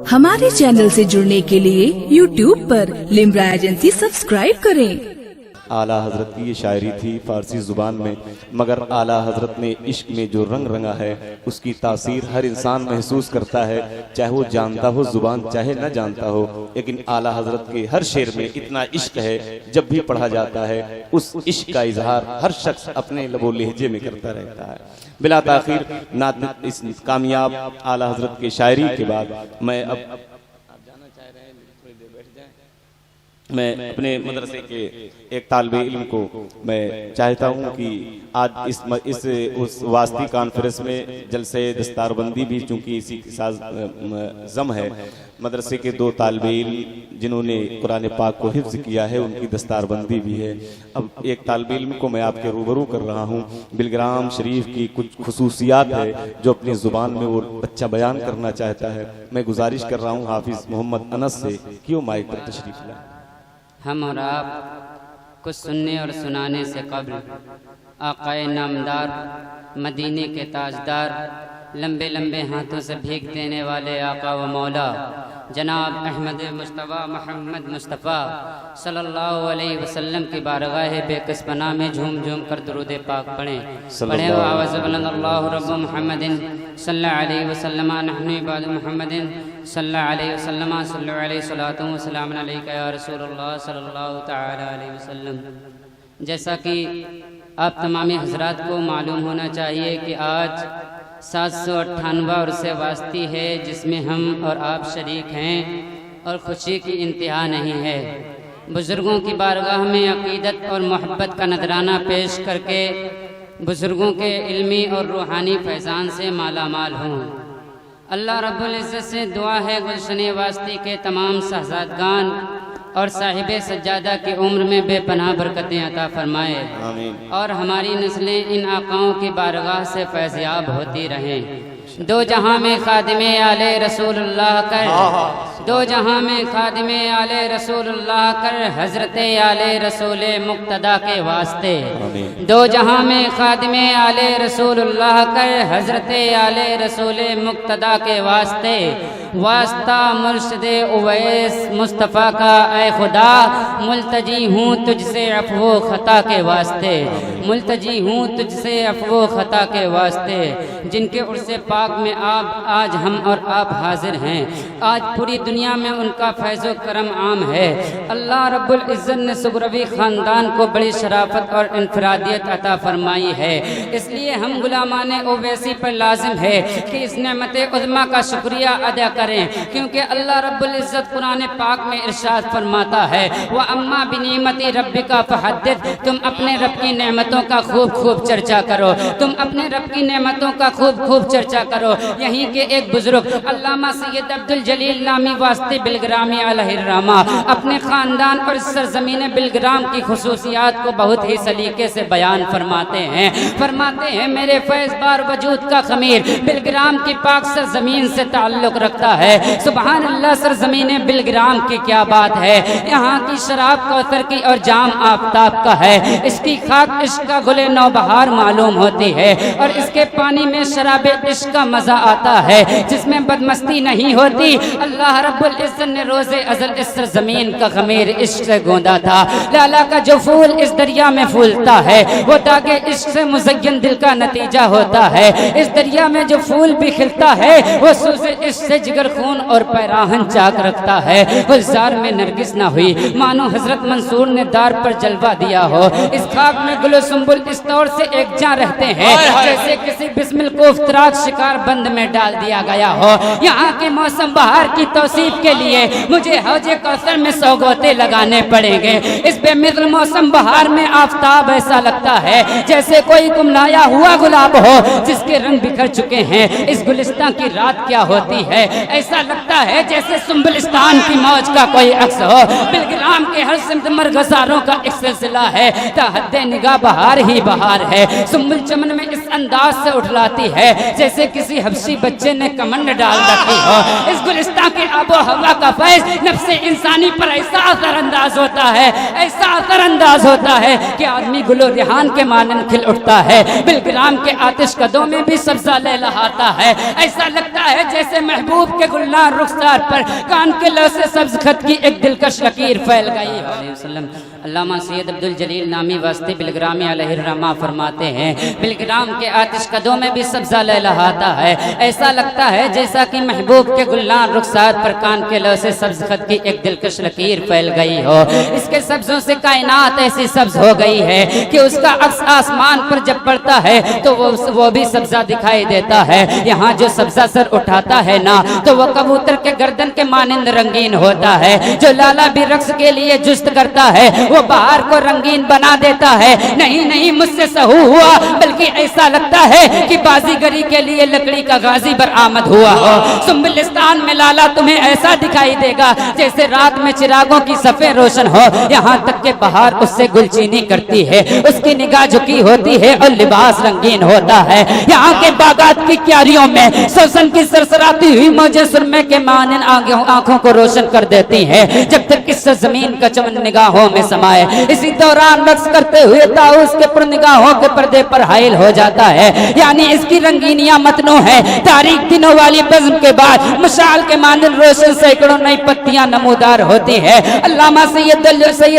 हमारे चैनल से जुड़ने के लिए YouTube पर लिम्रा एजेंसी सब्सक्राइब करें। आला हजरत की ये शायरी थी फारसी जुबान में, मगर आला हजरत ने इश्क में जो रंग रंगा है उसकी तासीर हर इंसान महसूस करता है, चाहे वो जानता हो जुबान चाहे न जानता हो। लेकिन आला हजरत के हर शेर में इतना इश्क है, जब भी पढ़ा जाता है उस इश्क का इजहार हर शख्स अपने लबो लहजे में करता रहता है। बिला ताखीर नात इस कामयाब आला हजरत के शायरी के बाद मैं अपने मदरसे के एक तालिबे इल्म को मैं चाहता हूँ कि आज इस उस वास्ती कॉन्फ्रेंस में जलसे दस्तारबंदी भी, चूंकि इसी के साथ जम है, मदरसे के दो तालिबे इल्म जिन्होंने कुरान पाक को हिफ्ज किया है उनकी दस्तारबंदी भी है। अब एक तालिबे इल्म को मैं आपके रूबरू कर रहा हूँ, बिलग्राम शरीफ की कुछ खुसूसियात है जो अपनी ज़ुबान में वो बच्चा बयान करना चाहता है। मैं गुजारिश कर रहा हूँ हाफिज मोहम्मद अनस से कि वो माइक पर तशरीफ लाएं। हम और आप कुछ सुनने और सुनाने से कब्ल आकाए नामदार, मदीने के ताजदार, लंबे लंबे हाथों से भीख देने वाले आका व मौला जनाब अहमद मुस्तफ़ा मोहम्मद मुस्तफ़ा सल्लल्लाहु अलैहि वसल्लम की बारगाह बेकस पनाह में झूम झूम कर दुरूद पाक पढ़ें वो आवाज़ बुलंद अल्लाहु रब्बु मुहम्मदिन सल्लल्लाहु अलैहि वसल्लम नहनु इबाद मुहम्मदिन सल्लल्लाहु अलैहि वसल्लम सल्लल्लाहु अलैहि सलातु व सलाम अलैका या रसूलल्लाह सल्लल्लाहु तआला अलैहि वसल्लम। जैसा कि आप तमामी हजरात को मालूम होना चाहिए कि आज 798वां उर्स वास्ती है जिसमें हम और आप शरीक हैं और खुशी की इंतहा नहीं है। बुज़ुर्गों की बारगाह में अक़ीदत और मोहब्बत का नजराना पेश करके बुज़ुर्गों के इल्मी और रूहानी फैज़ान से माला माल हों। अल्लाह रब्बुल इज़्ज़त से दुआ है गुलशन वास्ती के तमाम शहज़ादगान और साहिब सज्जादा की उम्र में बेपनाह बरकतें अता फरमाए और हमारी नस्लें इन आकाओं की बारगाह से फैज़याब होती रहें। दो जहां में खादिमे आले रसूलुल्लाह कर, दो जहां में खादिमे आले रसूलुल्लाह कर, हजरते आले रसूले मुक्तदा के वास्ते। दो जहां में खादिमे आले रसूलुल्लाह कर, हजरते आले रसूले मुक्तदा के वास्ते। वास्ता मुर्शिदे उवैस मुस्तफ़ा का ऐ खुदा, मुल्तजी हूँ तुझसे अफ़्वो खता के वास्ते, मुल्तजी हूँ तुझसे अफ़्वो खता के वास्ते। जिनके उर्से पाक में आज हम और आप हाजिर हैं, आज पूरी दुनिया में उनका फैज़ो करम आम है। अल्लाह रब्बुल इज़्ज़त ने सुगरवी ख़ानदान को बड़ी शराफत और इनफरादियत अता फरमाई है, इसलिए हम गुलामाने ओवैसी पर लाजिम है कि इस नेमत उज़्मा का शुक्रिया अदा करें, क्योंकि अल्लाह रब्बुल इज़्ज़त कुरान पाक में इरशाद फरमाता है व अम्मा बिनिमती रब्बिका फहद्दिथ, तुम अपने रब की नेमतों का खूब खूब चर्चा करो, तुम अपने रब की नेमतों का खूब खूब चर्चा करो। यहीं के एक बुजुर्ग अल्लामा सैयद अब्दुल जलील नामी वास्ते बिलग्रामी अलैहिर्रहमा अपने खानदान और सरजमीन बिलग्राम की खुसूसियात को बहुत ही सलीके से बयान फरमाते हैं मेरे फैज़बार वजूद का खमीर बिलग्राम की पाक सरजमीन से ताल्लुक रखता है। सुबहान अल्लाह, सरजमीन बिलग्राम की क्या बात है, यहाँ की शराब कौसर की और जाम आफताब का है, इसकी खाक इश्क का गुले नौबहार मालूम होती है और इसके पानी में शराब इश्क का मजा आता है जिसमें बदमस्ती नहीं होती। अल्लाह रब्बुल इज़्ज़त ने रोज़े अज़ल इस सरज़मीन का खमीर इश्क से गोंदा था। लाला का जो फूल इस दरिया में फूलता है वो दागे इश्क से मुज़य्यन दिल का नतीजा होता है। इस दरिया में जो फूल भी खिलता है वो सूज़े इश्क से जिगर खून और पैराहन चाक रखता है। गुलजार में नरगिस ना हुई मानो हजरत मंसूर ने दार पर जलवा दिया हो। इस खाक में गुलो सुंबुल इस तौर से एक जा रहते हैं जैसे किसी बिस्मिल को इफ्तराक शिकार बंद में डाल दिया गया हो। यहाँ के मौसम बहार की तौसीफ के लिए मुझे हौजे कौसर में सौगोते लगाने पड़ेंगे। इस बेमिसल मौसम बहार में आफताब ऐसा लगता है जैसे कोई कुमलाया हुआ गुलाब हो जिसके रंग बिखर चुके हैं। इस गुलिस्तान की रात क्या होती है, ऐसा लगता है जैसे सुंबलिस्तान की मौज का कोई अक्स हो। बिलग्राम के हर सिमत मरगजारों का एक सिलसिला है, ताहद्दे निगाह बहार ही बहार है। सुंबल चमन में इस अंदाज से उठलाती है जैसे किसी हबशी बच्चे ने कमंड डाल रखी हो। इस गुलिस्तान के आब व हवा का फैज़ नफ्स इंसानी पर ऐसा असर अंदाज होता है, ऐसा असर अंदाज होता है कि आदमी गुलो रिहान के मानन खिल उठता है। बिलग्राम के आतिश कदों में भी सब्जा लहलहाता है। ऐसा लगता है जैसे महबूब के गुलनार रुखसार पर कान के लौ से सब्ज खत की एक दिलकश लकीर फैल गई। अल्लामा सैयद अब्दुल जलील नामी वास्ते बिलग्रामी अलैहिर्रहमा फरमाते हैं, बिलग्राम के आतिश कदों में भी सब्जा लहलहाता है। ऐसा लगता है जैसा कि महबूब के गुलनार रुखसार पर कान के लौ से सब्ज खत की एक दिलकश लकीर फैल गई हो। इसके सब्जों से कायनात ऐसी सब्ज हो गई है कि उसका अक्स आसमान पर जब पड़ता है तो वो भी सब्जा दिखाई देता है। यहाँ जो सब्जा सर उठाता है ना तो वो कबूतर के गर्दन के मानिंद रंगीन होता है। जो लाला भी रक्स के लिए जुस्त करता है वो बहार को रंगीन बना देता है। नहीं नहीं मुझसे सहू हुआ, बल्कि ऐसा लगता है कि बाजीगरी के लिए लकड़ी का गाजी बरामद हुआ हो। सुंबलिस्तान में लाला तुम्हें ऐसा दिखाई देगा जैसे रात में चिरागों की सफेद रोशन हो। यहाँ तक के बहार उससे गुलचीनी करती है, उसकी निगाह झुकी होती है और लिबास रंगीन होता है। यहाँ के बागात की क्यारियों में सोसन की सरसराती हुई मौजें सुरमे के मानिन आंखों को रोशन कर देती है। जब तक इस जमीन का चमन निगाहों में समाए, इसी दौरान रक्स करते हुए ताउस के पर निगाहों के पर्दे पर हाइल हो जाता है। यानी इसकी रंगीनियां मतनू है। तारीख दिनों वाली बज़्म के बाद मशाल के मानिन रोशन सैकड़ों नई पत्तियां नमूदार होती है। अल्लामा सैयद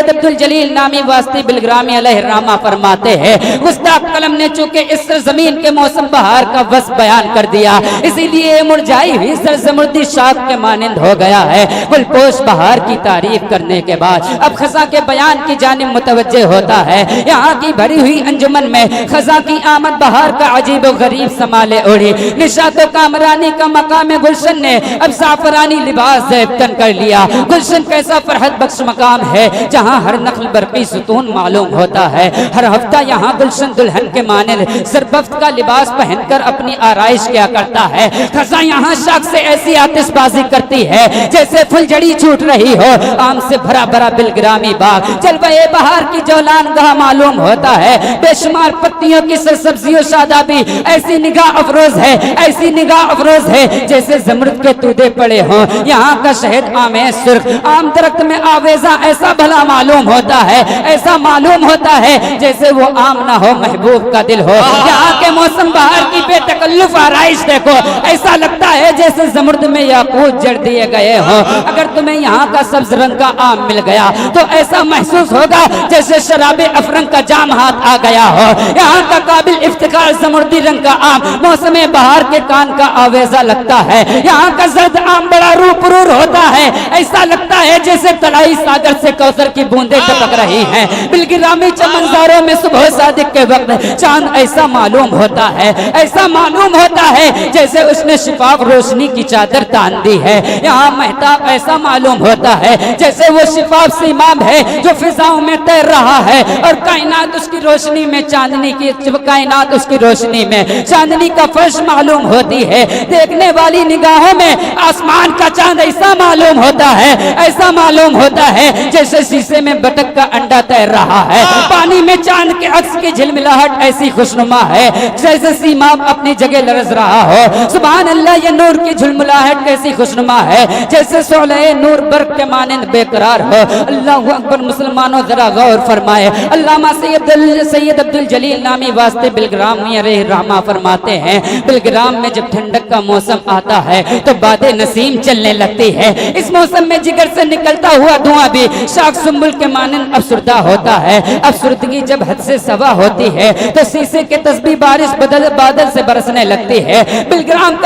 अब्दुल जलील नामी वास्ती बिलग्रामी अलैहिर्रहमा फरमाते हैं, गुस्ताख कलम ने चूंकि इस जमीन के मौसम बहार का वस्फ बयान कर दिया, इसीलिए मुरझाई हुई सरसमुर्दी शाख के मानिंद हो गया है। गुलपोश बहार की तारीफ करने के बाद अब खजा के बयान की जानिब मुतवज्जे होता है। यहाँ की भरी हुई अंजुमन में खजा की आमद बहार का अजीब व गरीब समाले ओढ़ी। निशातो कामरानी का मकाम गुलशन ने अब साफरानी लिबास ज़ेबतन कर लिया। गुलशन कैसा फरहत बख्श मकाम है जहाँ हर नखल बरकी सुतून मालूम होता है। हर हफ्ता यहाँ गुलशन दुल्हन के मानिल सरबफ्त का लिबास पहनकर अपनी आराइश किया करता है। खजा यहाँ शाख से ऐसी आतिशबाजी करती है जैसे फुलझड़ी छूट रही हो। आम से भरा भरा बिलग्रामी बाग जलवाए बहार की जौलान गाह मालूम होता है। बेशुमार पत्तियों की सरसब्जियों शादाबी ऐसी निगाह अफरोज है, ऐसी निगाह अफरोज है जैसे जमरुद के तूदे पड़े हों। यहाँ का शहद आमे सुर्ख, आम दरख्त में आवेजा ऐसा भला मालूम होता है, ऐसा मालूम होता है जैसे वो आम ना हो महबूब का दिल हो। यहाँ के मौसम बहार की बेतकल्लुफ आराइश देखो, ऐसा लगता है जैसे जमरुद में याकूत जड़ दिए गए हो। अगर तुम्हें यहाँ का सब्ज रंग का आम मिल गया तो ऐसा महसूस होगा जैसे शराबे अफरंग का जाम हाथ आ गया हो। यहाँ का काबिल इफ्तिखार जमरुदी रंग का आम मौसम बहार के कान का आवेजा लगता है। यहाँ का जर्द आम बड़ा रूपरूर होता है, ऐसा लगता है जैसे तलाई सागर से कौसर की बूंदें टपक रही हैं। बिलग्रामी चमनजारों में सुबह सादिक के वक्त चांद ऐसा मालूम होता है, ऐसा मालूम होता है जैसे उसने शिफाफ रोशनी की चादर तान दी है। यहाँ महताब ऐसा मालूम होता है जैसे वो शिफाफ सीमाब है जो फिजाओं में तैर रहा है और कायनात उसकी रोशनी में चांदनी की कायनात उसकी रोशनी में चांदनी का फर्श मालूम होती है। देखने वाली निगाहों में आसमान का चांद ऐसा मालूम होता है, ऐसा मालूम होता है जैसे शीशे में बतख का अंडा तैर रहा है। पानी में चांद के अक्स की झिलमिलाहट ऐसी खुशनुमा है जैसे सीमाब अपनी जगह लरज रहा हो। सुभान अल्लाह, ये नूर की झिलमिलाहट कैसी खुशनुमा है जैसे सोलह नूर बर्फ के मानिंद बेकरार हो। अल्लाहु अकबर। मुसलमानों जरा गौर फरमाए। अल्लामा सैयद अब्दुल जलील नामी वास्ते बिलग्रामी अलैहिर्रहमा फरमाते हैं, बिलग्राम में जब ठंडक का मौसम आता है तो बादे नसीम चलने लगती है। इस मौसम में जिगर से निकलता हुआ धुआं भी शाख सुम्बुल के मानन अफसुर्दा होता है। अफसुर्दगी जब हद से सवा होती है तो शीशे के तस्बीह बारिश बादल से बरसने लगती है। बिलग्राम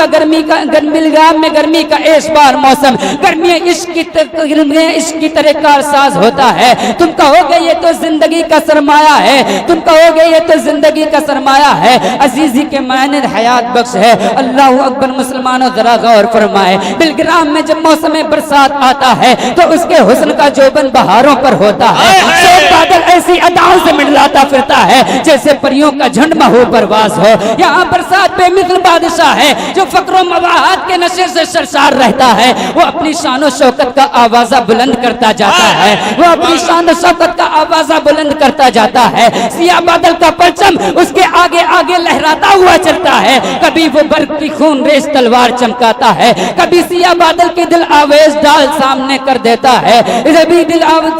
में गर्मी का ऐश बार मौसम गर्मी इश्क की तरह कारसाज होता है। तुम कहोगे ये तो जिंदगी का सरमाया है, तुम कहोगे ये तो जिंदगी का सरमाया है, अजीजी के मायने हयात बख्श है। अल्लाहु अकबर। मुसलमानों जरा गौर फरमाए। बिलग्राम में जब मौसम बरसात आता है तो उसके हुस्न का जोबन बहारों पर होता है। बादल ऐसी अदाओं से मिलाता फिरता है जैसे परियों का झुंड महू परवास हो। यहाँ पर ساتھ بے مثل بادشاہ ہے جو فقر و مباحات کے نشے سے سرشار رہتا ہے، وہ اپنی شان و شوکت کا آوازہ بلند کرتا جاتا ہے، وہ اپنی شان و شوکت کا آوازہ بلند کرتا جاتا ہے، سیاہ بادل کا پرچم اس کے آگے آگے لہراتا ہوا چلتا ہے، کبھی وہ برق کی خون ریز تلوار چمکاتا ہے، کبھی سیاہ بادل کی دل آویز ڈال سامنے کر دیتا ہے، کبھی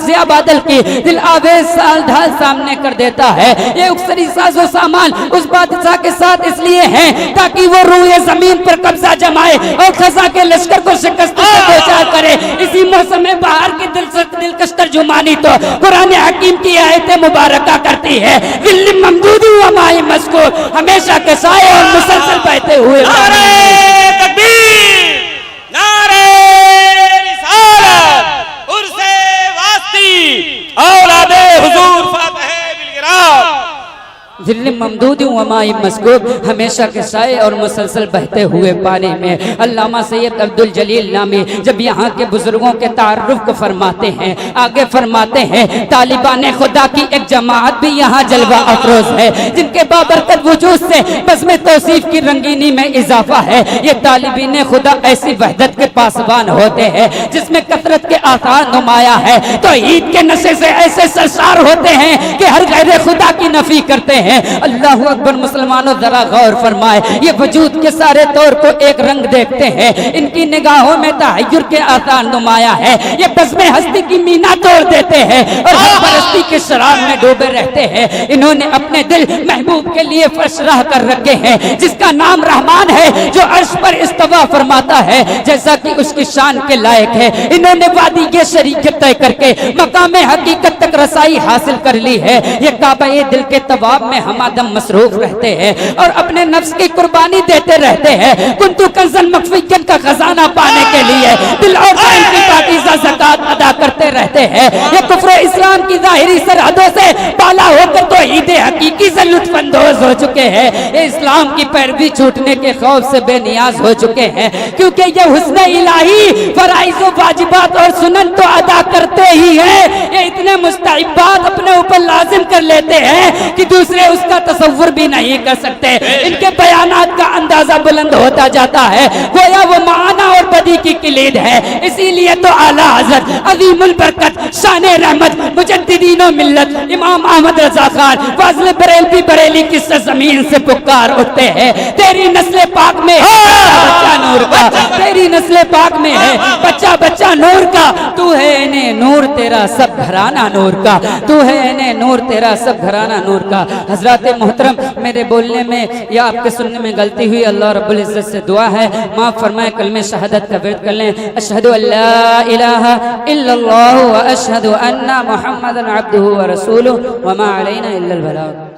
سیاہ بادل کی دل آویز ڈھال سامنے کر دیتا ہے۔ یہ اکثری ساز و سامان اس بادشاہ کے ساتھ اس لیے ہیں تاکہ وہ روئے زمین پر قبضہ جمائے اور خزاں کے لشکر کو شکست سے دوچار کرے۔ اسی موسم بہار کی دلکش ترجمانی تو قرآن حکیم کی آیت مبارکہ کرتی ہے، ظل ممدود و ماء مسکوب، ہمیشہ کے سائے اور مسلسل بہتے ہوئے۔ نعرہ تکبیر، نعرہ رسالت، عرس واسطی، اولاد حضور فاتح بالگرام۔ ظل ممدود و ماء مسکوب، ہمیشہ کے سائے اور مسلسل بہتے ہوئے پانی میں۔ علامہ سید عبدالجلیل نامی جب یہاں کے بزرگوں کے تعارف کو فرماتے ہیں، آگے فرماتے ہیں طالبان خدا کی ایک جماعت بھی یہاں جلوہ افروز ہے، جن کے بابرکت وجود سے بزم توصیف کی رنگینی میں اضافہ ہے۔ یہ طالبین خدا ایسی وحدت کے پاسبان ہوتے ہیں جس میں کثرت کے آثار نمایاں ہے، تو عید کے نشے سے ایسے سرشار ہوتے ہیں کہ ہر غیر خدا کی نفی کرتے ہیں۔ اللہ اکبر مسلمانوں، ذرا غور فرمائے، یہ وجود کے سارے طور کو ایک رنگ دیکھتے ہیں، ان کی نگاہوں میں تحیر کے آثار نمایاں ہے، یہ بزم ہستی کی مینا توڑ دیتے ہیں اور ہر پرستی کے شراب میں ڈوبے رہتے ہیں۔ انہوں نے اپنے دل محبوب کے لیے فرش راہ کر رکھے ہیں جس کا نام رحمان ہے، جو عرش پر استوا فرماتا ہے جیسا کہ اس کی شان کے لائق ہے۔ انہوں نے وادی کے شریکت طے کر کے مقام حقیقت تک رسائی حاصل کر لی ہے۔ یہ کعبہ دل کے طواف میں ہمادم مصروف رہتے ہیں اور اپنے نفس کی قربانی دیتے رہتے ہیں، کنتو کنزن مخفیًا کا خزانہ پانے کے لیے دل اور جان کی پاکیزہ زکات ادا کرتے رہتے ہیں۔ یہ کفر و اسلام کی ظاہری سرحدوں سے بالا ہو کر تو عید حقیقی سے لطف اندوز ہو چکے ہیں، یہ اسلام کی پیروی چھوٹنے کے خوف سے بے نیاز ہو چکے ہیں، کیونکہ یہ حسن الہی فرائض و واجبات اور سنن تو ادا کرتے ہی ہیں، یہ اتنے مستحبات اپنے اوپر لازم کر لیتے ہیں کہ دوسرے اس کا تصور بھی نہیں کر سکتے۔ ان کے بیانات کا اندازہ بلند ہوتا جاتا ہے، گویا وہ معنی اور بدی کی کلید ہے۔ اسی لیے تو اعلیٰ حضرت عظیم البرکت شان رحمت مجددین و ملت امام احمد رضا خان فاضل بریلوی بریلی کی سرزمین سے پکار اٹھتے ہیں، تیری نسل پاک میں ہے بچہ نور کا، تیری نسل پاک میں ہے بچہ بچہ نور کا، تو ہے انہیں نور تیرا سب گھرانہ نور کا، تو ہے انہیں نور تیرا سب گھرانہ نور کا۔ حضرات محترم، میرے بولنے میں یا آپ کے سننے میں غلطی ہوئی، اللہ رب العزت سے دعا ہے معاف فرمائے۔ کلمہ شہادت کا ورد کر لیں، اشہد ان لا الہ الا اللہ و اشہد ان محمد عبدہ و رسولہ وما علینا الا البلاغ۔